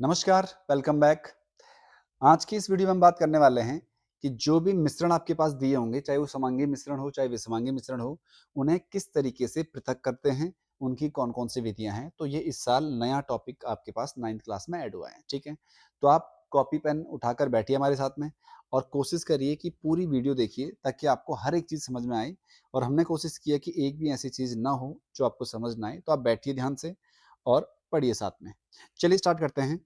नमस्कार, welcome back. आज की इस वीडियो में हम बात करने वाले हैं कि जो भी मिश्रण आपके पास दिए होंगे, चाहे वो समांगी मिश्रण हो, चाहे विषमांगी मिश्रण हो, उन्हें किस तरीके से पृथक करते हैं, उनकी कौन-कौन सी विधियाँ हैं। तो ये इस साल नया टॉपिक आपके पास 9th क्लास में ऐड हुआ है, ठीक है? तो आप कॉपी पेन उठाकर बैठिए हमारे साथ में और कोशिश करिए कि पूरी वीडियो देखिए ताकि आपको हर एक चीज़ समझ में आए और हमने कोशिश की है कि एक भी ऐसी चीज़ ना हो जो आपको समझ ना आए। तो आप बैठिए ध्यान से और पढ़िए साथ में। चलिए स्टार्ट करते हैं।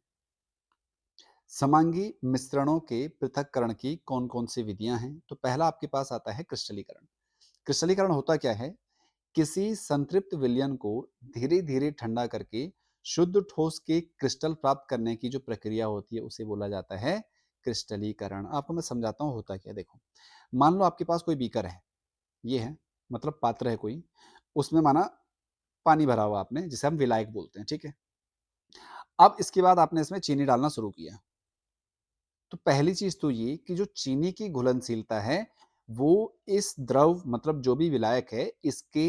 समांगी मिश्रणों के पृथक्करण की कौन-कौन सी विधियाँ हैं? तो पहला आपके पास आता है क्रिस्टलीकरण। क्रिस्टलीकरण होता क्या है? किसी संतृप्त विलयन को धीरे-धीरे ठंडा करके शुद्ध ठोस के क्रिस्टल प्राप्त करने की जो प्रक्रिया होती है, उसे बोला जाता है क्रिस्टलीकरण। आपको मैं समझाता हूँ होता क्या है, देखो। मान लो आपके पास कोई बीकर है, ये है, मतलब पात्र है कोई, उसमें माना पानी भरा हुआ आपने, जिसे हम विलायक बोलते हैं, ठीक है? अब इसके बाद आपने इसमें चीनी डालना शुरू किया। तो पहली चीज तो ये कि जो चीनी की घुलनशीलता है वो इस द्रव मतलब जो भी विलायक है इसके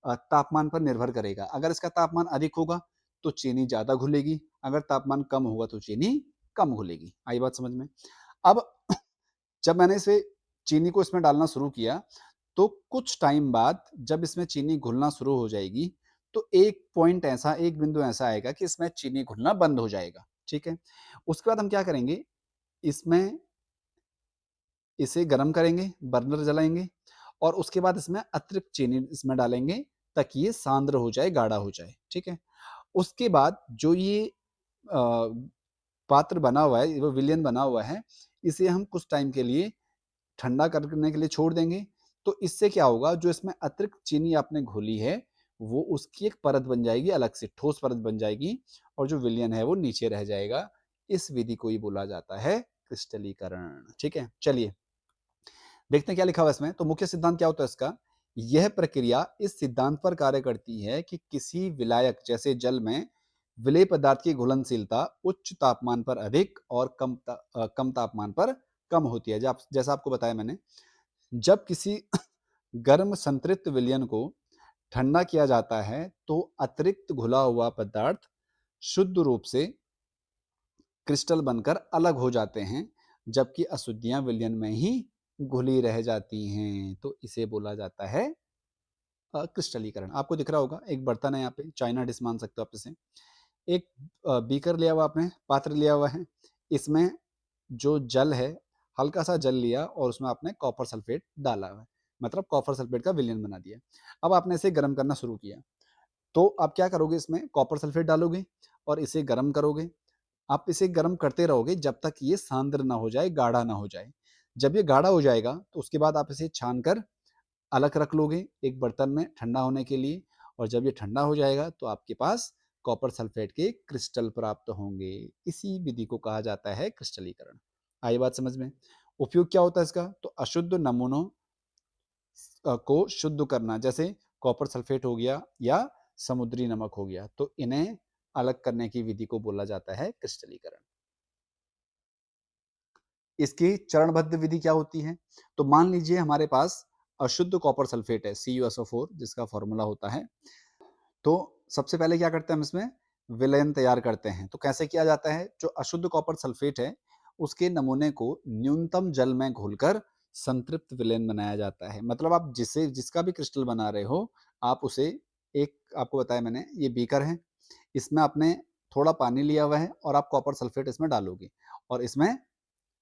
तापमान पर निर्भर करेगा। अगर इसका तापमान अधिक होगा तो चीनी ज्यादा घुलेगी, अगर तापमान कम होगा तो चीनी कम घुलेगी। आई बात समझ में? अब जब मैंने इसे चीनी को इसमें डालना शुरू किया तो कुछ टाइम बाद जब इसमें चीनी घुलना शुरू हो जाएगी तो एक पॉइंट ऐसा, एक बिंदु ऐसा आएगा कि इसमें चीनी घुलना बंद हो जाएगा, ठीक है? उसके बाद हम क्या करेंगे, इसमें इसे गर्म करेंगे, बर्नर जलाएँगे और उसके बाद इसमें अतिरिक्त चीनी इसमें डालेंगे ताकि ये सांद्र हो जाए, गाढ़ा हो जाए, ठीक है? उसके बाद जो ये पात्र बना हुआ है, वो विलयन बना हुआ है, इसे हम कुछ टाइम के लिए ठंडा करने के लिए छोड़ देंगे। तो इससे क्या होगा, जो इसमें अतिरिक्त चीनी आपने घोली है, वो उसकी एक परत बन जाएगी अलग से, ठोस परत बन जाएगी और जो विलयन है वो नीचे रह जाएगा। इस विधि को ही बोला जाता है क्रिस्टलीकरण, ठीक है? चलिए देखते हैं क्या लिखा हुआ है इसमें। तो मुख्य सिद्धांत क्या होता है इसका? यह प्रक्रिया इस सिद्धांत पर कार्य करती है कि किसी विलायक जैसे जल में विलेय पदार्थ की घुलनशीलता उच्च तापमान पर अधिक और कम तापमान पर कम होती है। जैसा आपको बताया मैंने, जब किसी गर्म संतृप्त विलयन को ठंडा किया जाता है तो अतिरिक्त घुला हुआ पदार्थ शुद्ध रूप से क्रिस्टल बनकर अलग हो जाते हैं, जबकि अशुद्धियां विलयन में ही घुली रह जाती हैं। तो इसे बोला जाता है क्रिस्टलीकरण। आपको दिख रहा होगा एक बर्तन है, यहाँ पे चाइना डिश मान सकते हो आप इसे। एक बीकर लिया हुआ आपने, पात्र लिया हुआ है, इसमें जो जल है, हल्का सा जल लिया और उसमें आपने कॉपर सल्फेट डाला हुआ है, मतलब कॉपर सल्फेट का विलयन बना दिया। अब आपने इसे गर्म करना शुरू किया, तो आप क्या करोगे, इसमें कॉपर सल्फेट डालोगे और इसे गर्म करोगे। आप इसे गर्म करते रहोगे जब तक ये सांद्र ना हो जाए, गाढ़ा ना हो जाए। जब ये गाढ़ा हो जाएगा तो उसके बाद आप इसे छान कर अलग रख लोगे एक बर्तन में ठंडा होने के लिए, और जब ये ठंडा हो जाएगा तो आपके पास कॉपर सल्फेट के क्रिस्टल प्राप्त होंगे। इसी विधि को कहा जाता है क्रिस्टलीकरण। आई बात समझ में? उपयोग क्या होता है इसका? तो अशुद्ध नमूनों को शुद्ध करना, जैसे कॉपर सल्फेट हो गया या समुद्री नमक हो गया, तो इन्हें अलग करने की विधि को बोला जाता है क्रिस्टलीकरण। इसकी चरणबद्ध विधि क्या होती है? तो मान लीजिए हमारे पास अशुद्ध कॉपर सल्फेट है, CuSO4 जिसका फॉर्मूला होता है। तो सबसे पहले क्या करते हैं हम इसमें विलयन तैयार करते हैं। तो कैसे किया जाता है? जो अशुद्ध कॉपर सल्फेट है उसके नमूने को न्यूनतम जल में घोलकर संतृप्त विलयन बनाया जाता है। मतलब आप जिसका भी क्रिस्टल बना रहे हो, आप उसे, एक आपको बताया मैंने, ये बीकर है, इसमें आपने थोड़ा पानी लिया हुआ है और आप कॉपर सल्फेट इसमें डालोगे और इसमें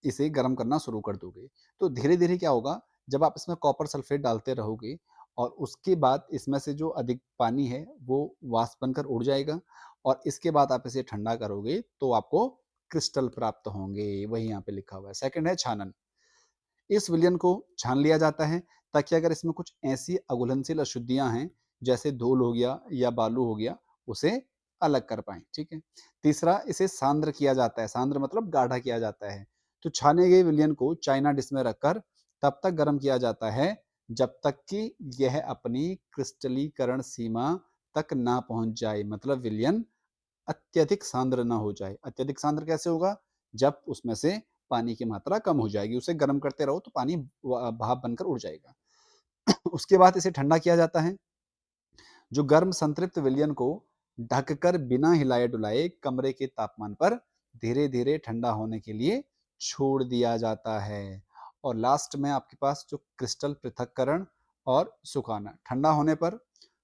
इसे गर्म करना शुरू कर दोगे। तो धीरे-धीरे क्या होगा, जब आप इसमें कॉपर सल्फेट डालते रहोगे और उसके बाद इसमें से जो अधिक पानी है वो वाष्प बनकर उड़ जाएगा और इसके बाद आप इसे ठंडा करोगे तो आपको क्रिस्टल प्राप्त होंगे। वही यहाँ पे लिखा हुआ है। सेकंड है छानन। इस विलयन को छान लिया जाता है ताकि अगर इसमें कुछ ऐसी अघुलनशील अशुद्धियां हैं, जैसे धूल हो गया या बालू हो गया, उसे अलग कर पाए, ठीक है? तीसरा, इसे सांद्र किया जाता है। सांद्र मतलब गाढ़ा किया जाता है। तो छाने गए विलयन को चाइना डिश में रखकर तब तक गर्म किया जाता है जब तक कि यह अपनी क्रिस्टलीकरण सीमा तक ना पहुंच जाए, मतलब विलयन अत्यधिक सांद्र ना हो जाए। अत्यधिक सांद्र कैसे होगा? जब उसमें से पानी की मात्रा कम हो जाएगी। उसे गर्म करते रहो तो पानी भाप बनकर उड़ जाएगा। उसके बाद इसे ठंडा किया जाता है। जो गर्म संतृप्त विलयन को ढककर बिना हिलाए डुलाए कमरे के तापमान पर धीरे-धीरे ठंडा होने के लिए छोड़ दिया जाता है। और लास्ट में आपके पास जो क्रिस्टल पृथक्करण और सुखाना। ठंडा होने पर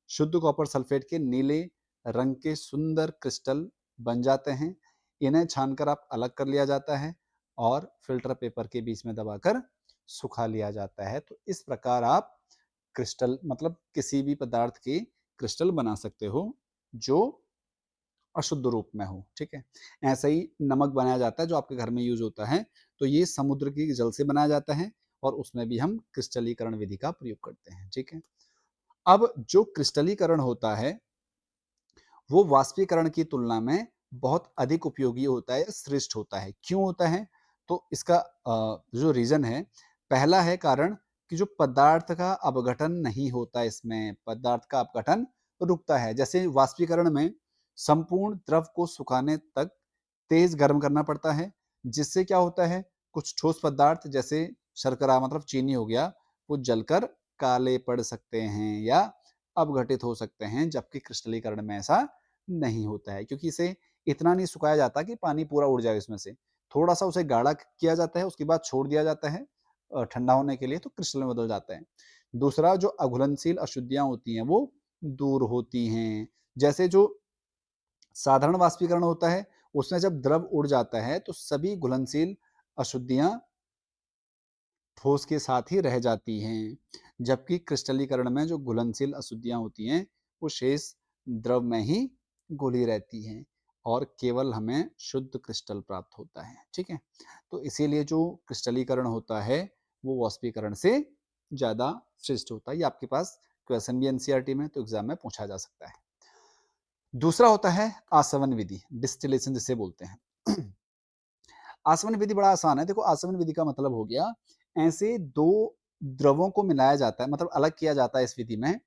शुद्ध कॉपर सल्फेट के नीले रंग के सुंदर क्रिस्टल बन जाते हैं। इन्हें छानकर आप अलग कर लिया जाता है और फिल्टर पेपर के बीच में दबाकर सुखा लिया जाता है। तो इस प्रकार आप क्रिस्टल मतलब किसी भी पदार्थ की क्रिस्टल बना सकते हो जो अशुद्ध रूप में हो। ठीक है, ऐसा ही नमक बनाया जाता है जो आपके घर में यूज होता है, तो ये समुद्र की जल से बनाया जाता है और उसमें भी हम क्रिस्टलीकरण विधि का प्रयोग करते हैं। ठीक है, अब जो क्रिस्टलीकरण होता है वो वाष्पीकरण की तुलना में बहुत अधिक उपयोगी होता है, श्रेष्ठ होता है। क्यों होता है? तो इसका जो रीजन है, पहला है कारण कि जो पदार्थ का अपघटन नहीं होता, इसमें पदार्थ का अपघटन रुकता है। जैसे वाष्पीकरण में संपूर्ण द्रव को सुखाने तक तेज गर्म करना पड़ता है, जिससे क्या होता है, कुछ ठोस पदार्थ जैसे शर्करा मतलब चीनी हो गया, वो जलकर काले पड़ सकते हैं या अपघटित हो सकते हैं, जबकि क्रिस्टलीकरण में ऐसा नहीं होता है, क्योंकि इसे इतना नहीं सुखाया जाता कि पानी पूरा उड़ जाए इसमें से। थोड़ा सा उसे गाढ़ा किया जाता है, उसके बाद छोड़ दिया जाता है ठंडा होने के लिए, तो क्रिस्टल में बदल जाता है। दूसरा, जो अघुलनशील अशुद्धियां होती हैं वो दूर होती हैं। जैसे जो साधारण वाष्पीकरण होता है, उसमें जब द्रव उड़ जाता है तो सभी घुलनशील अशुद्धियां ठोस के साथ ही रह जाती हैं, जबकि क्रिस्टलीकरण में जो घुलनशील अशुद्धियां होती हैं वो शेष द्रव में ही घुली रहती हैं और केवल हमें शुद्ध क्रिस्टल प्राप्त होता है। ठीक है, तो इसीलिए जो क्रिस्टलीकरण होता है वो वाष्पीकरण से ज़्यादा श्रेष्ठ होता है। ये आपके पास क्वेश्चन भी एनसीईआरटी में तो एग्जाम में पूछा जा सकता है। दूसरा होता है आसवन विधि, डिस्टिलेशन जिसे बोलते हैं। आसवन विधि बड़ा आसान है। देखो, आसवन विधि का मतलब हो गया, ऐसे दो द्रवों को मिलाया जाता है, मतलब अलग किया जाता है इस विधि में,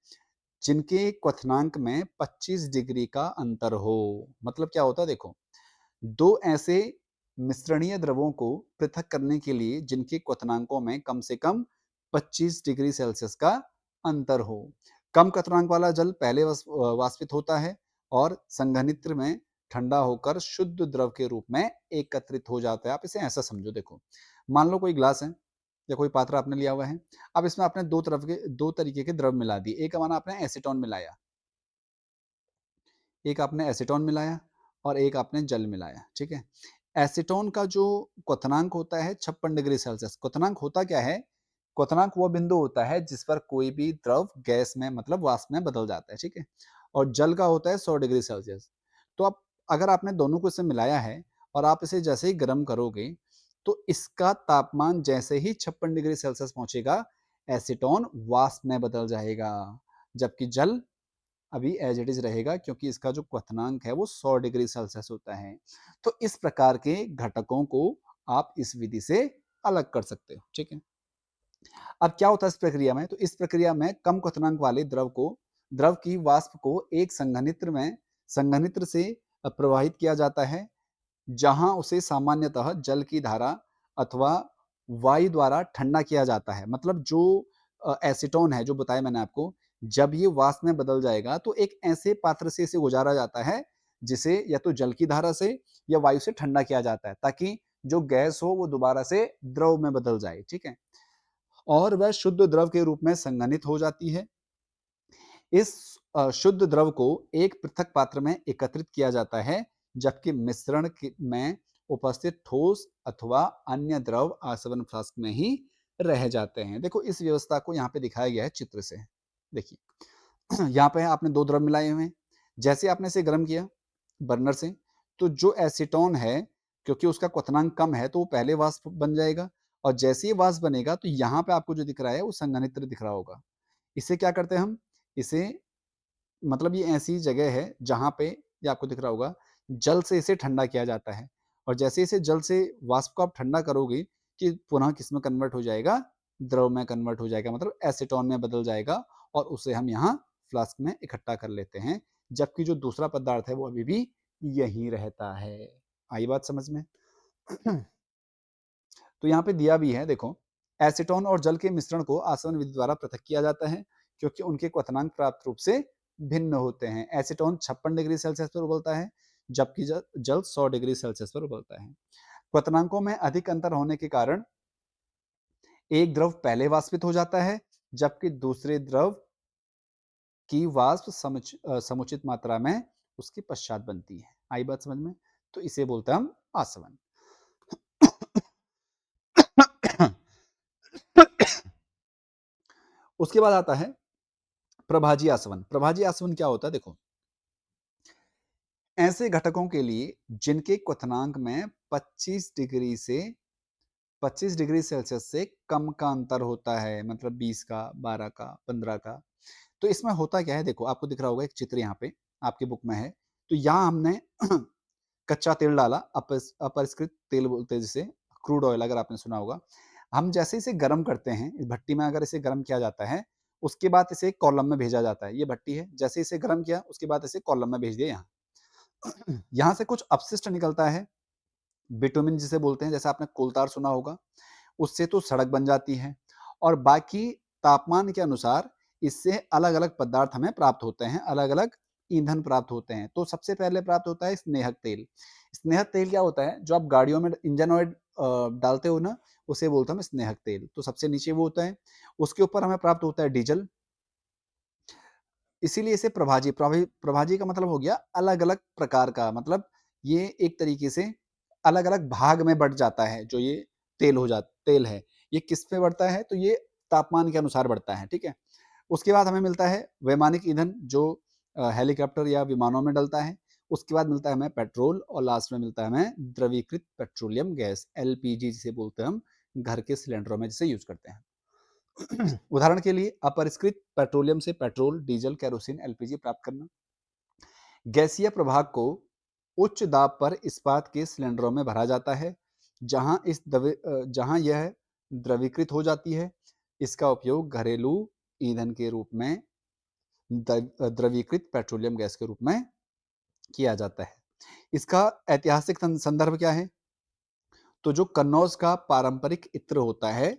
जिनके क्वथनांक में 25 डिग्री का अंतर हो। मतलब क्या होता है, देखो, दो ऐसे मिश्रणीय द्रवों को पृथक करने के लिए जिनके क्वथनांकों में कम से कम 25 डिग्री सेल्सियस का अंतर हो। कम क्वथनांक वाला जल पहले वाष्पित होता है और संघनित्र में ठंडा होकर शुद्ध द्रव के रूप में एकत्रित हो जाता है। आप इसे ऐसा समझो, देखो, मान लो कोई ग्लास है या कोई पात्र आपने लिया हुआ है। अब इसमें आपने दो तरीके के द्रव मिला दिए। एक माना आपने एसीटोन मिलाया, एक आपने एसीटोन मिलाया और एक आपने जल मिलाया। ठीक है, एसीटोन का जो क्वथनांक होता है 56 डिग्री सेल्सियस। क्वथनांक होता क्या है? क्वथनांक वो बिंदु होता है जिस पर कोई भी द्रव गैस में मतलब वाष्प में बदल जाता है। ठीक है, और जल का होता है 100 डिग्री सेल्सियस। तो आप अगर आपने दोनों को इसे मिलाया है और आप इसे जैसे ही गर्म करोगे तो इसका तापमान जैसे ही 56 डिग्री सेल्सियस पहुंचेगा, एसीटोन वाष्प में बदल जाएगा, जबकि जल अभी एज इट इज रहेगा, क्योंकि इसका जो क्वथनांक है वो 100 डिग्री सेल्सियस होता है। तो इस प्रकार के घटकों को आप इस विधि से अलग कर सकते हो। ठीक है, अब क्या होता है इस प्रक्रिया में? तो इस प्रक्रिया में कम क्वथनांक वाले द्रव की वाष्प को एक संघनित्र से प्रवाहित किया जाता है, जहां उसे सामान्यतः जल की धारा अथवा वायु द्वारा ठंडा किया जाता है। मतलब जो एसीटोन है, जो बताया मैंने आपको, जब ये वाष्प में बदल जाएगा तो एक ऐसे पात्र से इसे गुजारा जाता है जिसे या तो जल की धारा से या वायु से ठंडा किया जाता है, ताकि जो गैस हो वो दोबारा से द्रव में बदल जाए। ठीक है, और वह शुद्ध द्रव के रूप में संघनित हो जाती है। इस शुद्ध द्रव को एक पृथक पात्र में एकत्रित किया जाता है, जबकि मिश्रण में उपस्थित ठोस अथवा अन्य द्रव आसवन फ्लास्क में ही रह जाते हैं। देखो, इस व्यवस्था को यहाँ पे दिखाया गया है चित्र से। देखिए, यहाँ पे आपने दो द्रव मिलाए हुए हैं। जैसे आपने इसे गर्म किया बर्नर से, तो जो एसीटोन है, क्योंकि उसका क्वथनांक कम है तो वो पहले वाष्प बन जाएगा, और जैसे ही वाष्प बनेगा तो यहाँ पे आपको जो दिख रहा है वो संघनित्र दिख रहा होगा। इसे क्या करते हैं हम? इसे मतलब ये ऐसी जगह है जहाँ पे, ये आपको दिख रहा होगा, जल से इसे ठंडा किया जाता है, और जैसे इसे जल से वाष्प को आप ठंडा करोगे कि पुनः किस में कन्वर्ट हो जाएगा? द्रव में कन्वर्ट हो जाएगा, मतलब एसीटोन में बदल जाएगा, और उसे हम यहाँ फ्लास्क में इकट्ठा कर लेते हैं, जबकि जो दूसरा पदार्थ है वो अभी भी यहीं रहता है। आई बात समझ में? तो यहाँ पे दिया भी है, देखो, एसीटोन और जल के मिश्रण को आसवन विधि द्वारा पृथक किया जाता है, क्योंकि उनके क्वथनांक प्राप्त रूप से भिन्न होते हैं। एसीटोन 56 डिग्री सेल्सियस पर उबलता है, जबकि जल 100 डिग्री सेल्सियस पर उबलता है। क्वथनांकों में अधिक अंतर होने के कारण एक द्रव पहले वाष्पित हो जाता है, जबकि दूसरे द्रव की वाष्प समुचित मात्रा में उसके पश्चात बनती है। आई बात समझ में? तो इसे बोलते हैं हम आसवन। उसके बाद आता है प्रभाजी आसवन। प्रभाजी आसवन क्या होता है? देखो, ऐसे घटकों के लिए जिनके क्वथनांक में 25 डिग्री से 25 डिग्री सेल्सियस से कम का अंतर होता है, मतलब 20 का, 12 का, 15 का। तो इसमें होता क्या है? देखो, आपको दिख रहा होगा एक चित्र यहाँ पे आपकी बुक में है। तो यहाँ हमने कच्चा तेल डाला, अपरिष्कृत तेल बोलते हैं जिसे, क्रूड ऑयल अगर आपने सुना होगा। हम जैसे इसे गर्म करते हैं, इस भट्टी में अगर इसे गर्म किया जाता है, उसके बाद इसे कॉलम में भेजा जाता है। ये भट्टी है, जैसे इसे गर्म किया उसके बाद इसे कॉलम में भेज दिया यहाँ। यहाँ से कुछ अपशिष्ट निकलता है, बिटुमिन जिसे बोलते हैं, जैसे आपने कोलतार सुना होगा, उससे तो सड़क बन जाती है। और बाकी तापमान के अनुसार इससे अलग-अलग पदार्थ हमें प्राप्त होते हैं, अलग-अलग ईंधन प्राप्त होते हैं। तो सबसे पहले प्राप्त होता है स्नेहक तेल। स्नेहक तेल क्या होता है? जो आप गाड़ियों में इंजन ऑयल डालते हो ना, उसे बोलते हैं हम स्नेहक तेल। तो सबसे नीचे वो होता है। उसके ऊपर हमें प्राप्त होता है डीजल। इसीलिए इसे प्रभाजी का मतलब हो गया अलग-अलग प्रकार का, मतलब ये एक तरीके से अलग-अलग भाग में बँट जाता है, जो ये तेल है। ये किस पे बढ़ता है? तो ये तापमान के अनुसार बढ़ता है, ठीक है? उसके बाद हमें मिलता है वैमानिक ईंधन, जो हेलीकॉप्टर या विमानों में डलता है। उसके बाद मिलता है हमें पेट्रोल, और लास्ट में मिलता है हमें द्रवीकृत पेट्रोलियम गैस, एलपीजी जिसे बोलते हैं हम, घर के सिलेंडरों में जिसे यूज़ करते हैं। उदाहरण के लिए अपरिष्कृत पेट्रोलियम से पेट्रोल, डीजल, केरोसिन, एलपीजी प्राप्त करना। गैसीय प्रभाग को उच्च दाब पर इस्पात के सिलेंडरों में भरा जाता है, जहां यह द्रवीकृत हो जाती है। इसका उपयोग घरेलू ईंधन के रूप में, द्रवीकृत पेट्रोलियम गैस के रूप में किया जाता है। इसका ऐतिहासिक संदर्भ क्या है? तो जो कन्नौज का पारंपरिक इत्र होता है,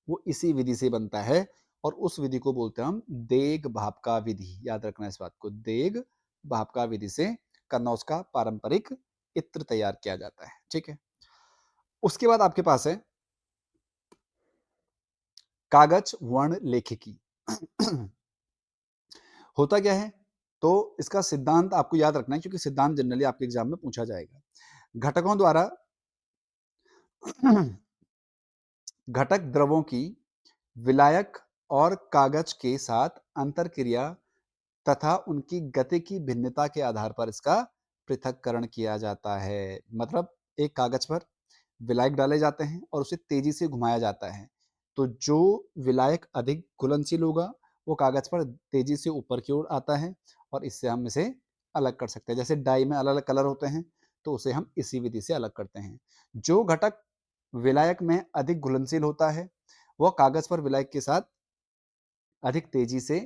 वो इसी विधि से बनता है, और उस विधि को बोलते हैं हम देग भापका विधि। याद रखना इस बात को, देग भापका विधि से कन्नौज का पारंपरिक इत्र तैयार किया जाता है, ठीक है? उसके बाद आपके पास है कागज वर्ण लेखिकी। होता क्या है? तो इसका सिद्धांत आपको याद रखना है, क्योंकि सिद्धांत जनरली आपके एग्जाम में पूछा जाएगा। घटकों द्वारा घटक द्रवों की विलायक और कागज के साथ अंतर क्रिया तथा उनकी गति की भिन्नता के आधार पर इसका पृथक्करण किया जाता है। मतलब एक कागज पर विलायक डाले जाते हैं और उसे तेजी से घुमाया जाता है। तो जो विलायक अधिक घुलनशील होगा, वो कागज पर तेजी से ऊपर की ओर आता है, और इससे हम इसे अलग कर सकते हैं। जैसे डाई में अलग अलग कलर होते हैं, तो उसे हम इसी विधि से अलग करते हैं। जो घटक विलायक में अधिक घुलनशील होता है, वह कागज पर विलायक के साथ अधिक तेजी से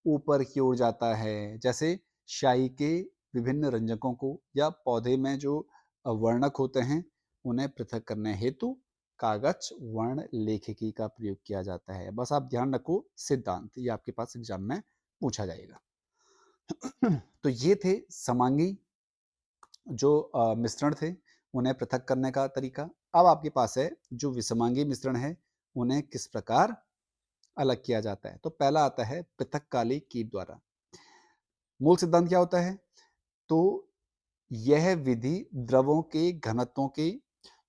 ऊपर की ओर जाता है। जैसे स्याही के विभिन्न रंजकों को या पौधे में जो वर्णक होते हैं, उन्हें पृथक करने हेतु कागज वर्ण लेखिकी का प्रयोग किया जाता है। बस आप ध्यान रखो सिद्धांत, ये आपके पास एग्जाम में पूछा जाएगा। तो ये थे समांगी जो मिश्रण थे, उन्हें पृथक करने का तरीका। अब आपके पास है जो विषमांगी मिश्रण है, उन्हें किस प्रकार अलग किया जाता है। तो पहला आता है पृथक्काली कीट द्वारा। मूल सिद्धांत क्या होता है? तो यह विधि द्रवों के घनत्वों के,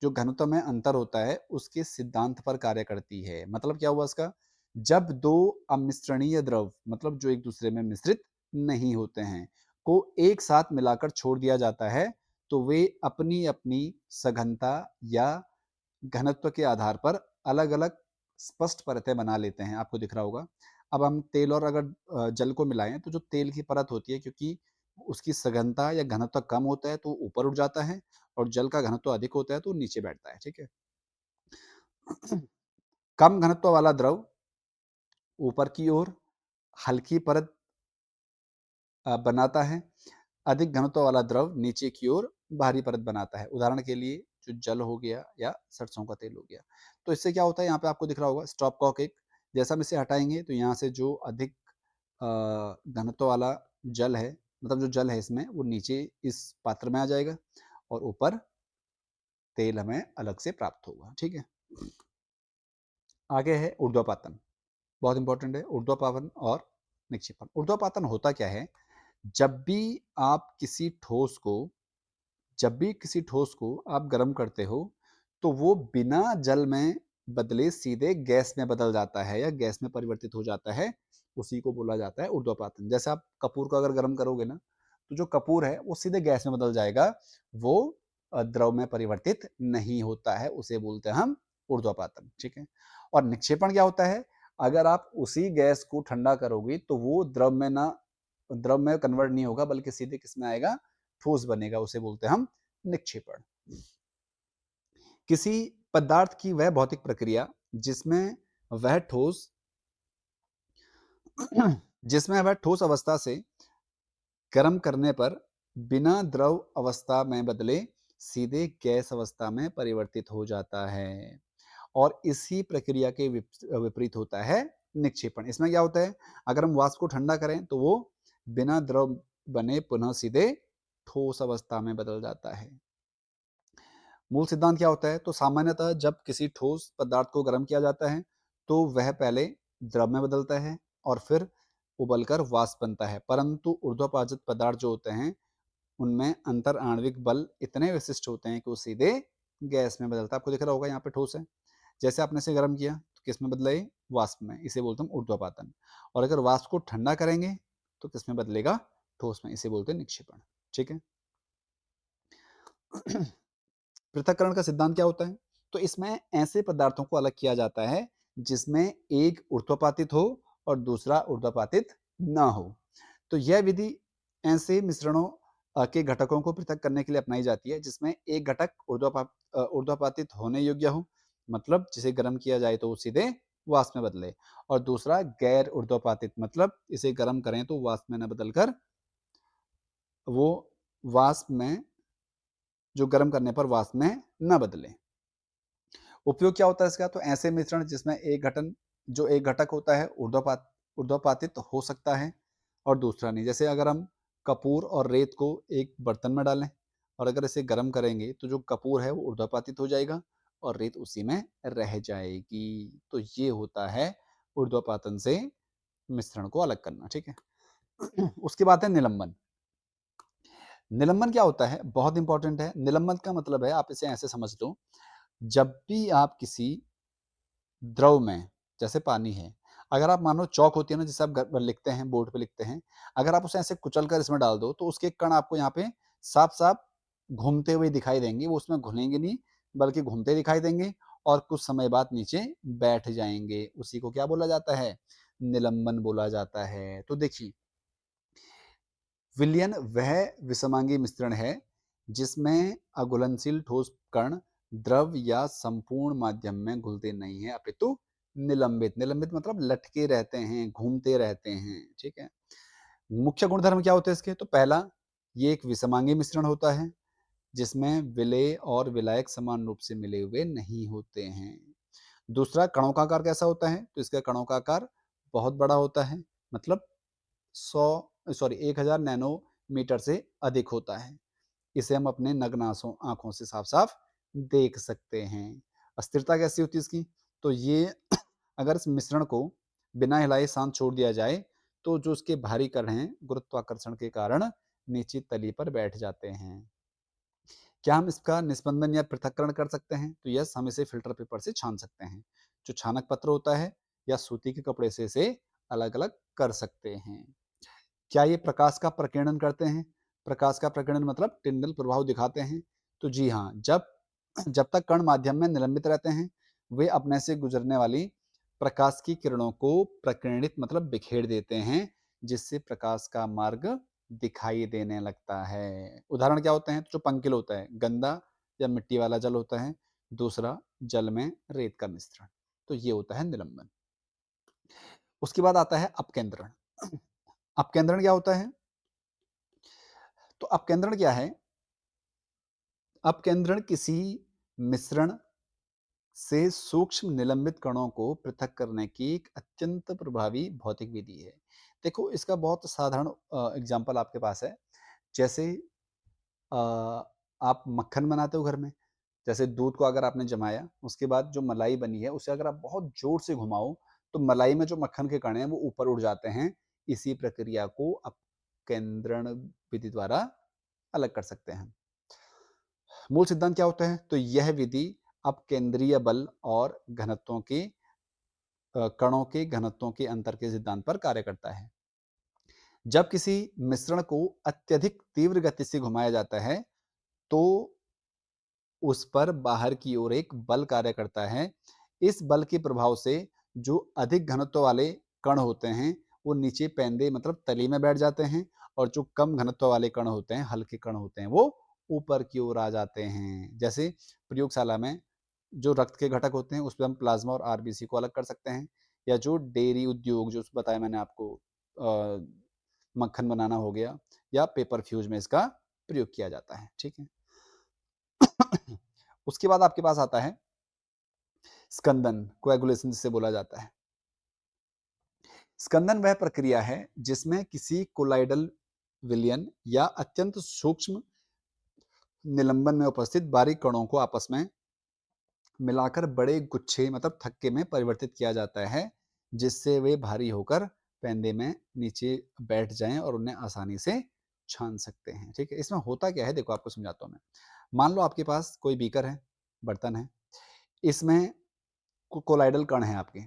जो घनत्व में अंतर होता है, उसके सिद्धांत पर कार्य करती है। मतलब क्या हुआ इसका? जब दो अमिश्रणीय द्रव, मतलब जो एक दूसरे में मिश्रित नहीं होते हैं, को एक साथ मिलाकर छोड़ दिया जाता है, तो वे अपनी अपनी सघनता या घनत्व के आधार पर अलग अलग स्पष्ट परतें बना लेते हैं। आपको दिख रहा होगा। अब हम तेल और अगर जल को मिलाएं, तो जो तेल की परत होती है, क्योंकि उसकी सघनता या घनत्व कम होता है, तो ऊपर उठ जाता है, और जल का घनत्व अधिक होता है तो नीचे बैठता है, ठीक है? कम घनत्व वाला द्रव ऊपर की ओर हल्की परत बनाता है। अधिक घनत्व वाला द्रव नीचे की ओर भारी परत बनाता है। उदाहरण के लिए जो जल हो गया या सरसों का तेल हो गया। तो इससे क्या होता है, यहाँ पे आपको दिख रहा होगा स्टॉप कॉक एक, जैसा हम इसे हटाएंगे तो यहाँ से जो अधिक घनत्व वाला जल है, मतलब जो जल है इसमें वो नीचे इस पात्र में आ जाएगा और ऊपर तेल हमें अलग से प्राप्त होगा। ठीक है, आगे है ऊर्ध्वपातन, बहुत इंपॉर्टेंट है ऊर्ध्वपातन और निक्षेपण। ऊर्ध्वपातन होता क्या है, जब भी आप किसी ठोस को आप गर्म करते हो तो वो बिना जल में बदले सीधे गैस में बदल जाता है या गैस में परिवर्तित हो जाता है, उसी को बोला जाता है ऊर्ध्वपातन। जैसे आप कपूर को अगर गर्म करोगे ना, तो जो कपूर है वो सीधे गैस में बदल जाएगा, वो द्रव में परिवर्तित नहीं होता है, उसे बोलते हैं हम ऊर्ध्वपातन। ठीक है, और निक्षेपण क्या होता है, अगर आप उसी गैस को ठंडा करोगे तो वो द्रव में कन्वर्ट नहीं होगा, बल्कि सीधे किस में आएगा, ठोस बनेगा, उसे बोलते हैं हम निक्षेपण। किसी पदार्थ की वह भौतिक प्रक्रिया जिसमें वह ठोस ठोस अवस्था से गर्म करने पर बिना द्रव अवस्था में बदले सीधे गैस अवस्था में परिवर्तित हो जाता है, और इसी प्रक्रिया के विपरीत होता है निक्षेपण। इसमें क्या होता है, अगर हम वाष्प को ठंडा करें तो वो बिना द्रव बने पुनः सीधे ठोस अवस्था में बदल जाता है। मूल सिद्धांत क्या होता है, तो सामान्यतः जब किसी ठोस पदार्थ को गर्म किया जाता है तो वह पहले द्रव में बदलता है और फिर उबलकर वाष्प बनता है, परंतु ऊर्ध्वपातित पदार्थ जो होते हैं उनमें अंतर आणविक बल इतने विशिष्ट होते हैं कि वो सीधे गैस में बदलता है। आपको दिख रहा होगा यहाँ पे ठोस है, जैसे आपने इसे गर्म किया तो किस में बदला, वाष्प में, इसे बोलते हैं ऊर्ध्वपातन। और अगर वाष्प को ठंडा करेंगे तो किस में बदलेगा, ठोस में, इसे बोलते हैं निक्षेपण। ठीक है पृथक्करण का सिद्धांत क्या होता है, तो इसमें ऐसे पदार्थों को अलग किया जाता है जिसमें एक ऊर्ध्वपातित हो और दूसरा ऊर्ध्वपातित ना हो। तो यह विधि ऐसे मिश्रणों के घटकों को पृथक करने के लिए अपनाई जाती है जिसमें एक घटक ऊर्ध्वपातित होने योग्य हो, मतलब जिसे गर्म किया जाए तो वो सीधे वाष्प में बदले, और दूसरा गैर ऊर्ध्वपातित, मतलब इसे गर्म करें तो वाष्प में न बदलकर वो वाष्प में, जो गर्म करने पर वाष्प में न बदले। उपयोग क्या होता है इसका, तो ऐसे मिश्रण जिसमें एक घटक होता है ऊर्ध्वपातित हो सकता है और दूसरा नहीं। जैसे अगर हम कपूर और रेत को एक बर्तन में डालें और अगर इसे गर्म करेंगे तो जो कपूर है वो ऊर्ध्वपातित हो जाएगा और रेत उसी में रह जाएगी। तो ये होता है ऊर्ध्वपातन से मिश्रण को अलग करना। ठीक है उसके बाद है निलंबन। निलंबन क्या होता है, बहुत इंपॉर्टेंट है। निलंबन का मतलब है, आप इसे ऐसे समझ लो, जब भी आप किसी द्रव में, जैसे पानी है, अगर आप मानो चौक होती है ना, जिसे आप लिखते हैं, बोर्ड पे लिखते हैं, अगर आप उसे ऐसे कुचल कर इसमें डाल दो तो उसके कण आपको यहाँ पे साफ साफ घूमते हुए दिखाई देंगे। वो उसमें घुलेंगे नहीं, बल्कि घूमते दिखाई देंगे और कुछ समय बाद नीचे बैठ जाएंगे। उसी को क्या बोला जाता है, निलंबन बोला जाता है। तो देखिए, विलयन वह विषमांगी मिश्रण है जिसमें अघुलनशील ठोस कण द्रव या संपूर्ण माध्यम में घुलते नहीं है, अपितु निलंबित, मतलब लटके रहते हैं, घूमते रहते हैं। ठीक है, मुख्य गुणधर्म क्या होते हैं इसके, तो पहला, ये एक विषमांगी मिश्रण होता है जिसमें विलेय और विलायक समान रूप से मिले हुए नहीं होते हैं। दूसरा, कणों का आकार कैसा होता है, तो इसका कणों का आकार बहुत बड़ा होता है, मतलब 1000 नैनोमीटर से अधिक होता है। इसे हम अपने नग्न आंखों से साफ साफ देख सकते हैं। अस्थिरता कैसी होती है इसकी, तो ये अगर इस मिश्रण को बिना हिलाए शांत छोड़ दिया जाए तो जो उसके भारी कण हैं गुरुत्वाकर्षण के कारण नीचे तली पर बैठ जाते हैं। क्या हम इसका निस्पंदन या पृथक्करण कर सकते हैं, तो यस, हम इसे फिल्टर पेपर से छान सकते हैं। जो छानक पत्र होता है या सूती के कपड़े से इसे अलग अलग कर सकते हैं। क्या ये प्रकाश का प्रकीर्णन करते हैं, प्रकाश का प्रकीर्णन मतलब टिंडल प्रभाव दिखाते हैं, तो जी हाँ, जब जब तक कण माध्यम में निलंबित रहते हैं वे अपने से गुजरने वाली प्रकाश की किरणों को प्रकीर्णित मतलब बिखेर देते हैं, जिससे प्रकाश का मार्ग दिखाई देने लगता है। उदाहरण क्या होते हैं, तो जो पंकिल होता है, गंदा या मिट्टी वाला जल होता है, दूसरा जल में रेत का मिश्रण, तो ये होता है निलंबन। उसके बाद आता है अपकेंद्रण। अपकेंद्रण क्या होता है, तो अपकेंद्रण क्या है, अपकेंद्रण किसी मिश्रण से सूक्ष्म निलंबित कणों को पृथक करने की एक अत्यंत प्रभावी भौतिक विधि है। देखो इसका बहुत साधारण एग्जांपल आपके पास है। जैसे अ, आप मक्खन बनाते हो घर में, जैसे दूध को अगर आपने जमाया, उसके बाद जो मलाई बनी है, उसे अगर आप बहुत ज़ोर से घुमाओ, तो मलाई में जो मक्खन के कण हैं, वो ऊपर उड़ जाते हैं। इसी प्रक्रिया को अपकेंद्रण विधि द्वारा अलग कर सकते हैं। मूल सिद्धांत क्या होता है? तो यह विधि अपकेंद्रीय बल और घनत्वों के कणों के घनत्वों के अंतर के सिद्धांत पर कार्य करता है। जब किसी मिश्रण को अत्यधिक तीव्र गति से घुमाया जाता है, तो उस पर बाहर की ओर एक बल कार्य करता है। इस बल के प्रभाव से जो अधिक घनत्व वाले कण होते हैं, वो नीचे पैंदे मतलब तली में बैठ जाते हैं और जो कम घनत्व वाले कण होते हैं, हल्के कण होते हैं, वो ऊपर की ओर आ जाते हैं। जैसे प्रयोगशाला में जो रक्त के घटक होते हैं, उसमें हम प्लाज्मा और आरबीसी को अलग कर सकते हैं, या जो डेयरी उद्योग जो बताया मैंने आपको मक्खन बनाना हो गया, या पेपर फ्यूज में इसका प्रयोग किया जाता है। ठीक है। उसके बाद आपके पास आता है स्कंदन, कोएगुलेशन जिसे बोला जाता है। स्कंदन वह प्रक्रिया है जिसमें किसी कोलाइडल विलयन या अत्यंत सूक्ष्म निलंबन में उपस्थित बारीक कणों को आपस में मिलाकर बड़े गुच्छे मतलब थक्के में परिवर्तित किया जाता है, जिससे वे भारी होकर पेंदे में नीचे बैठ जाएं और उन्हें आसानी से छान सकते हैं। ठीक है। इसमें होता क्या है, देखो आपको समझाता हूं मैं। मान लो आपके पास कोई बीकर है, बर्तन है, इसमें कोलाइडल कण है आपके।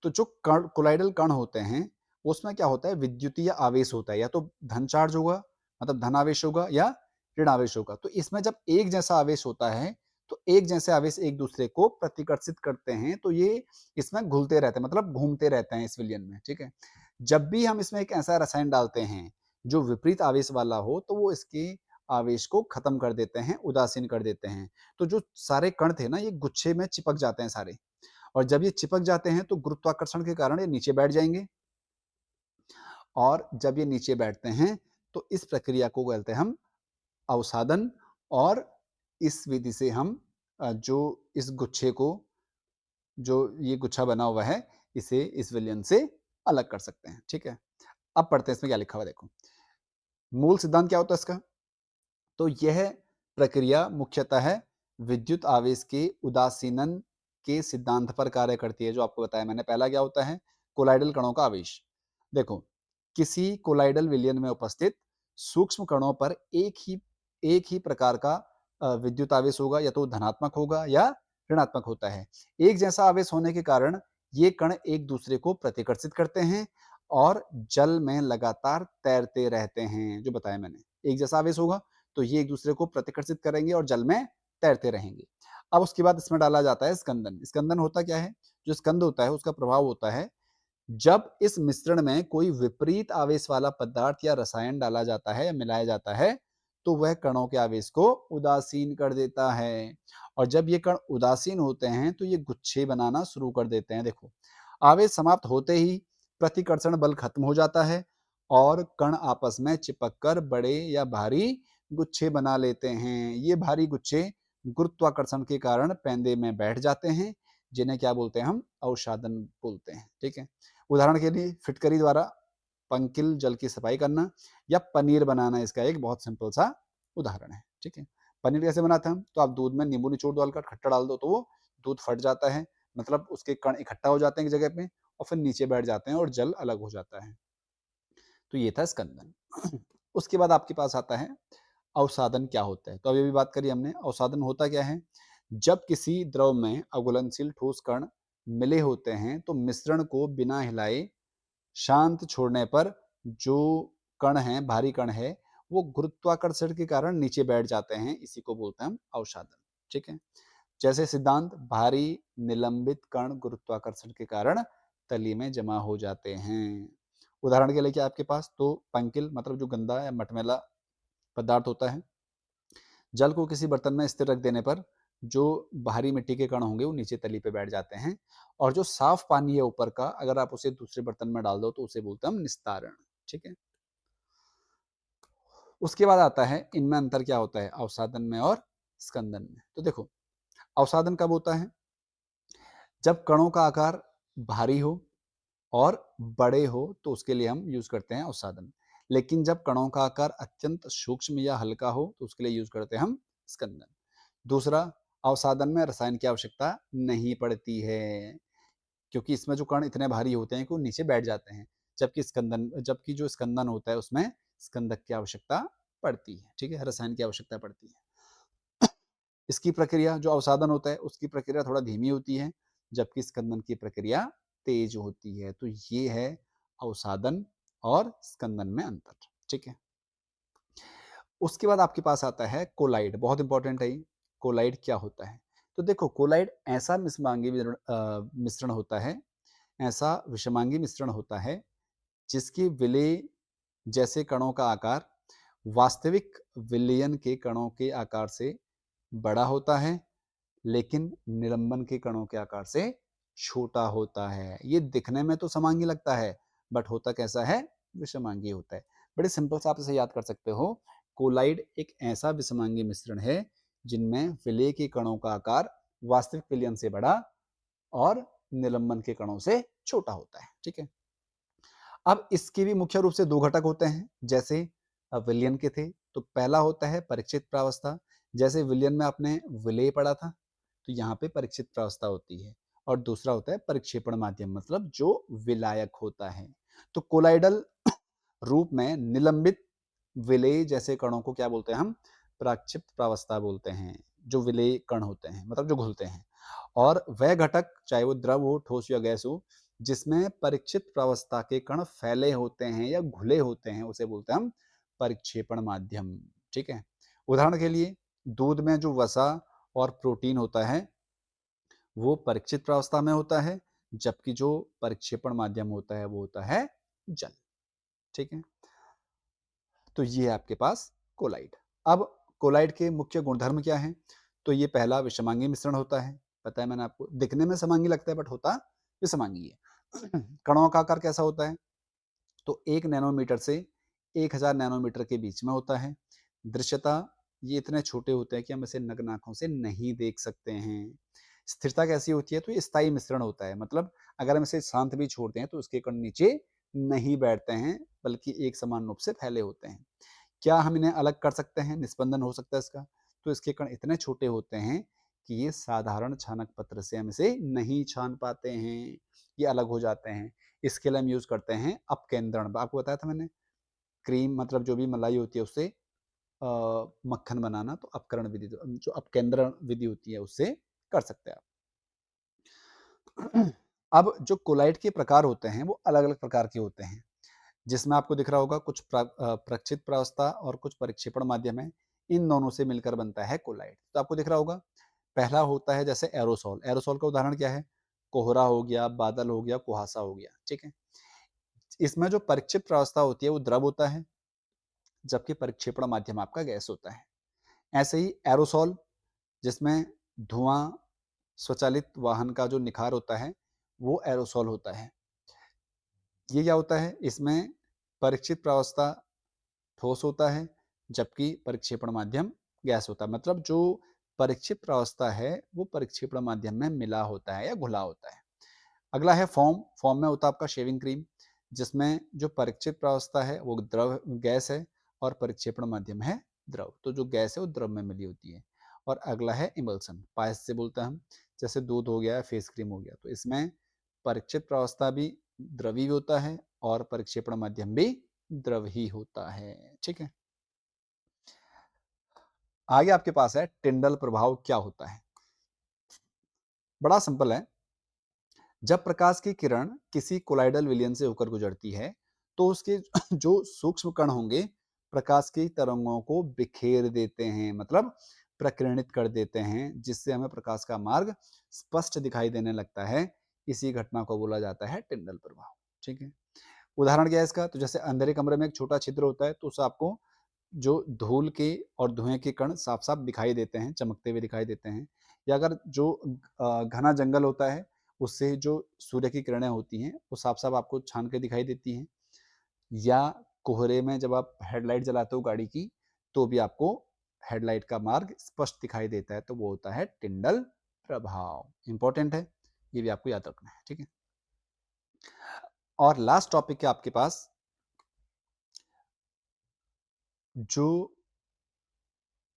तो जो कण कोलाइडल कण होते हैं, उसमें क्या होता है, विद्युतीय आवेश होता है, या तो धन चार्ज होगा मतलब धन आवेश होगा, या ऋण आवेश होगा। तो इसमें जब एक जैसा आवेश होता है, तो एक जैसे आवेश एक दूसरे को प्रतिकर्षित करते हैं, तो ये इसमें घुलते रहते हैं मतलब घूमते रहते हैं इस विलयन में। ठीक है। जब भी हम इसमें एक ऐसा रसायन डालते हैं जो विपरीत आवेश वाला हो, तो वो इसके आवेश को खत्म कर देते हैं, उदासीन कर देते हैं। तो जो सारे कण थे ना, ये गुच्छे में चिपक जाते हैं सारे, और जब ये चिपक जाते हैं तो गुरुत्वाकर्षण के कारण ये नीचे बैठ जाएंगे, और जब ये नीचे बैठते हैं तो इस प्रक्रिया को कहते हैं हम अवसादन। और इस विधि से हम जो इस गुच्छे को, जो ये गुच्छा बना हुआ है, इसे इस विलयन से अलग कर सकते हैं। ठीक है। अब पढ़ते हैं इसमें क्या लिखा हुआ, देखो मूल सिद्धांत क्या होता है इसका। तो यह प्रक्रिया मुख्यतः विद्युत आवेश के उदासीनन के सिद्धांत पर कार्य करती है, जो आपको बताया मैंने। पहला क्या होता है, कोलाइडल कणों का आवेश। देखो किसी कोलाइडल विलयन में उपस्थित सूक्ष्म कणों पर एक ही प्रकार का विद्युत आवेश होगा, या तो धनात्मक होगा या ऋणात्मक होता है। एक जैसा आवेश होने के कारण ये कण एक दूसरे को प्रतिकर्षित करते हैं और जल में लगातार तैरते रहते हैं, जो बताया मैंने। एक जैसा आवेश होगा तो ये एक दूसरे को प्रतिकर्षित करेंगे और जल में तैरते रहेंगे। अब उसके बाद इसमें डाला जाता है स्कंदन। स्कंदन होता क्या है, जो स्कंद होता है उसका प्रभाव होता है जब इस मिश्रण में कोई विपरीत आवेश वाला पदार्थ या रसायन डाला जाता है या मिलाया जाता है, तो वह कणों के आवेश को उदासीन कर देता है। और जब ये कण उदासीन होते हैं तो ये गुच्छे बनाना शुरू कर देते हैं। देखो आवेश समाप्त होते ही प्रतिकर्षण बल खत्म हो जाता है और कण आपस में चिपक कर बड़े या भारी गुच्छे बना लेते हैं। ये भारी गुच्छे गुरुत्वाकर्षण के कारण पेंदे में बैठ जाते हैं, जिन्हें क्या बोलते हैं, हम अवसादन बोलते हैं। ठीक है। उदाहरण के लिए फिटकरी द्वारा पंकिल जल की सफाई करना, या पनीर बनाना इसका एक बहुत सिंपल सा उदाहरण है। ठीक है। पनीर कैसे बनाते हैं हम, तो आप दूध में नींबू निचोड़ डालकर खट्टा डाल दो, तो वो दूध फट जाता है, मतलब उसके कण इकट्ठा हो जाते हैं एक जगह पे और फिर नीचे बैठ जाते हैं और जल अलग हो जाता है। तो ये था स्कंदन। उसके बाद आपके पास आता है अवसादन क्या होता है। तो अभी भी बात करी हमने, अवसादन होता क्या है, जब किसी द्रव में अघुलनशील ठोस कण मिले होते हैं तो मिश्रण को बिना हिलाए शांत छोड़ने पर जो कण है, भारी कण है, वो गुरुत्वाकर्षण के कारण नीचे बैठ जाते हैं। इसी को बोलते हैं हम अवसादन। ठीक है। जैसे सिद्धांत, भारी निलंबित कण गुरुत्वाकर्षण के कारण तली में जमा हो जाते हैं। उदाहरण के लिए क्या आपके पास, तो पंकिल मतलब जो गंदा या मटमैला पदार्थ होता है, जल को किसी बर्तन में स्थिर रख देने पर जो भारी मिट्टी के कण होंगे वो नीचे तली पे बैठ जाते हैं, और जो साफ पानी है ऊपर का, अगर आप उसे दूसरे बर्तन में डाल दो तो उसे बोलते हैं हम निस्तारण। ठीक है। उसके बाद आता है इनमें अंतर क्या होता है, अवसादन में और स्कंदन में। तो देखो अवसादन कब होता है, जब कणों का आकार भारी हो और बड़े हो तो उसके लिए हम यूज करते हैं अवसादन, लेकिन जब कणों का आकार अत्यंत सूक्ष्म या हल्का हो तो उसके लिए यूज करते हैं हम स्कंदन। दूसरा, अवसादन में रसायन की आवश्यकता नहीं पड़ती है, क्योंकि इसमें जो कण इतने भारी होते हैं कि वो नीचे बैठ जाते हैं, जबकि जो स्कंदन होता है उसमें स्कंदक की आवश्यकता पड़ती है, ठीक है, रसायन की आवश्यकता पड़ती है। इसकी प्रक्रिया, जो अवसादन होता है उसकी प्रक्रिया थोड़ा धीमी होती है, जबकि स्कंदन की प्रक्रिया तेज होती है। तो ये है अवसादन और स्कंदन में अंतर, ठीक है। उसके बाद आपके पास आता है कोलाइड, बहुत इंपॉर्टेंट है ये। कोलाइड क्या होता है? तो देखो, कोलाइड ऐसा मिश्रण होता है, ऐसा विषमांगी मिश्रण होता है जिसके विलेय जैसे कणों का आकार वास्तविक विलयन के कणों के आकार से बड़ा होता है, लेकिन निलंबन के कणों के आकार से छोटा होता है। ये दिखने में तो समांगी लगता है, बट होता कैसा है? विषमांगी होता है। बड़े सिंपल से आप इसे याद कर सकते हो। कोलाइड एक ऐसा विषमांगी मिश्रण है जिनमें विलेय के कणों का आकार वास्तविक विलयन से बड़ा और निलंबन के कणों से छोटा होता है, ठीक है। अब इसके भी मुख्य रूप से दो घटक होते हैं, जैसे विलयन के थे। तो पहला होता है परीक्षित प्रावस्था, जैसे विलयन में आपने विलेय पढ़ा था, तो यहाँ पे परीक्षित प्रावस्था होती है। और दूसरा होता है परिक्षेपण माध्यम, मतलब जो विलायक होता है। तो कोलाइडल रूप में निलंबित विलेय जैसे कणों को क्या बोलते हैं हम? प्राक्षिप्त प्रावस्था बोलते हैं, जो विलेय कण होते हैं, मतलब जो घुलते हैं। और वह घटक, चाहे वो द्रव हो, ठोस या गैस हो, जिसमें परीक्षित प्रावस्था के कण फैले होते हैं या घुले होते हैं, उसे बोलते हैं हम परिक्षेपण माध्यम, ठीक है। उदाहरण के लिए, दूध में जो वसा और प्रोटीन होता है वो परीक्षित प्रावस्था में होता है, जबकि जो परिक्षेपण माध्यम होता है वो होता है जल, ठीक है। तो ये है आपके पास कोलाइड। अब कोलाइड के मुख्य गुणधर्म क्या हैं? तो ये पहला विषमांगी मिश्रण होता है, पता है मैंने आपको, दिखने में समांगी लगता है बट होता विषमांगी है। कणों का आकार कैसा होता है? तो 1 नैनोमीटर से 1000 नैनोमीटर के बीच में होता है। दृश्यता, ये इतने छोटे होते हैं कि हम इसे नग्न आंखों से नहीं देख सकते हैं। स्थिरता कैसी होती है? तो ये स्थायी मिश्रण होता है, मतलब अगर हम इसे शांत भी छोड़ते हैं तो उसके कण नीचे नहीं बैठते हैं, बल्कि एक समान रूप से फैले होते हैं। क्या हम इन्हें अलग कर सकते हैं? निस्पंदन हो सकता है इसका। तो इसके कण इतने छोटे होते हैं कि ये साधारण छानक पत्र से हम इसे नहीं छान पाते हैं, ये अलग हो जाते हैं। इसके लिए हम यूज करते हैं अपकेंद्रण, आपको बताया था मैंने, क्रीम मतलब जो भी मलाई होती है उससे मक्खन बनाना, तो अपकरण विधि, जो अपकेंद्रण विधि होती है उससे कर सकते हैं आप। अब जो कोलाइड के प्रकार होते हैं वो अलग अलग प्रकार के होते हैं, जिसमें आपको दिख रहा होगा कुछ प्रक्षित प्रावस्था और कुछ परिक्षेपण माध्यम है, इन दोनों से मिलकर बनता है कोलाइड। तो आपको दिख रहा होगा, पहला होता है जैसे एरोसोल। एरोसोल का उदाहरण क्या है? कोहरा हो गया, बादल हो गया, कुहासा हो गया, ठीक है। इसमें जो परिक्षिप्त प्रावस्था होती है वो द्रव होता है, जबकि परिक्षेपण माध्यम आपका गैस होता है। ऐसे ही एरोसोल, जिसमें धुआं, स्वचालित वाहन का जो निखार होता है वो एरोसोल होता है। ये क्या होता है? इसमें परीक्षित प्रावस्था ठोस होता है, जबकि परिक्षेपण माध्यम गैस होता है, मतलब जो परीक्षित प्रावस्था है वो परिक्षेपण माध्यम में मिला होता है या घुला होता है। अगला है फॉर्म। फॉर्म में होता है आपका शेविंग क्रीम, जिसमें जो परीक्षित प्रावस्था है वो द्रव गैस है और परिक्षेपण माध्यम है द्रव, तो जो गैस है वो द्रव में मिली होती है। और अगला है इमल्सन, पायस से बोलते हैं हम, जैसे दूध हो गया, फेस क्रीम हो गया, तो इसमें परीक्षित प्रावस्था भी द्रवी होता है और परिक्षेपण माध्यम भी द्रव ही होता है, ठीक है। आगे आपके पास है टिंडल प्रभाव क्या होता है? बड़ा सिंपल है। जब प्रकाश की किरण किसी कोलाइडल विलयन से होकर गुजरती है तो उसके जो सूक्ष्म कण होंगे प्रकाश की तरंगों को बिखेर देते हैं, मतलब प्रकीर्णित कर देते हैं, जिससे हमें प्रकाश का मार्ग स्पष्ट दिखाई देने लगता है। इसी घटना को बोला जाता है टिंडल प्रभाव, ठीक है। उदाहरण क्या है इसका? तो जैसे अंधेरे कमरे में एक छोटा छिद्र होता है तो उसे आपको जो धूल के और धुएं के कण साफ साफ दिखाई देते हैं, चमकते हुए दिखाई देते हैं। या अगर जो घना जंगल होता है उससे जो सूर्य की किरणें होती हैं वो साफ साफ आपको छान के दिखाई देती हैं। या कोहरे में जब आप हेडलाइट जलाते हो गाड़ी की तो भी आपको हेडलाइट का मार्ग स्पष्ट दिखाई देता है, तो वो होता है टिंडल प्रभाव। इंपॉर्टेंट है। ये भी आपको याद रखना है, ठीक है। और लास्ट टॉपिक है आपके पास जो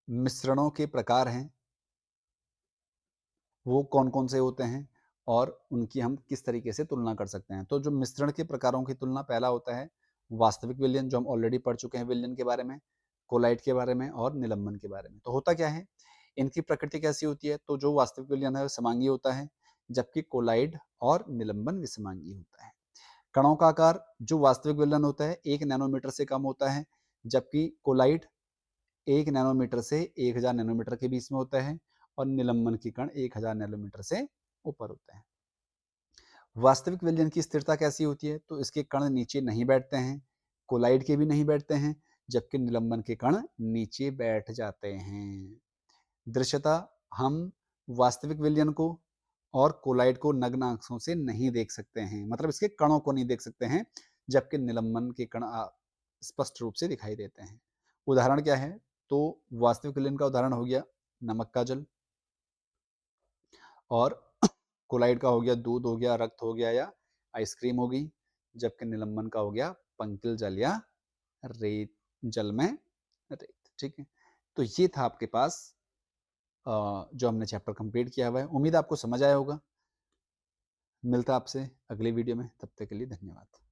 मिश्रणों के प्रकार हैं वो कौन कौन से होते हैं और उनकी हम किस तरीके से तुलना कर सकते हैं। तो जो मिश्रण के प्रकारों की तुलना, पहला होता है वास्तविक विलयन, जो हम ऑलरेडी पढ़ चुके हैं विलयन के बारे में, कोलाइड के बारे में और निलंबन के बारे में। तो होता क्या है, इनकी प्रकृति कैसी होती है, तो जो वास्तविक विलयन है वो समांगी होता है, जबकि कोलाइड और निलंबन विसमांगी होता है। कणों का आकार जो वास्तविक विलयन होता है 1 नैनोमीटर से कम होता है, जबकि कोलाइड 1 नैनोमीटर से 1000 नैनोमीटर के बीच में होता है और निलंबन के कण 1000 नैनोमीटर से ऊपर होते हैं। वास्तविक विलयन की स्थिरता कैसी होती है, तो इसके कण नीचे नहीं बैठते हैं, कोलाइड के भी नहीं बैठते हैं, जबकि निलंबन के कण नीचे बैठ जाते हैं। दृश्यता हम वास्तविक विलयन को और कोलाइड को नग्न आंखों से नहीं देख सकते हैं, मतलब इसके कणों को नहीं देख सकते हैं, जबकि निलंबन के कण स्पष्ट रूप से दिखाई देते हैं। उदाहरण क्या है, तो वास्तविक विलयन का उदाहरण हो गया नमक का जल, और कोलाइड का हो गया दूध हो गया, रक्त हो गया या आइसक्रीम हो गई, जबकि निलंबन का हो गया पंकिल जल या रेत, जल में रेत, ठीक है। तो ये था आपके पास जो हमने चैप्टर कंप्लीट किया हुआ है। उम्मीद आपको समझ आया होगा। मिलता है आपसे अगले वीडियो में, तब तक के लिए धन्यवाद।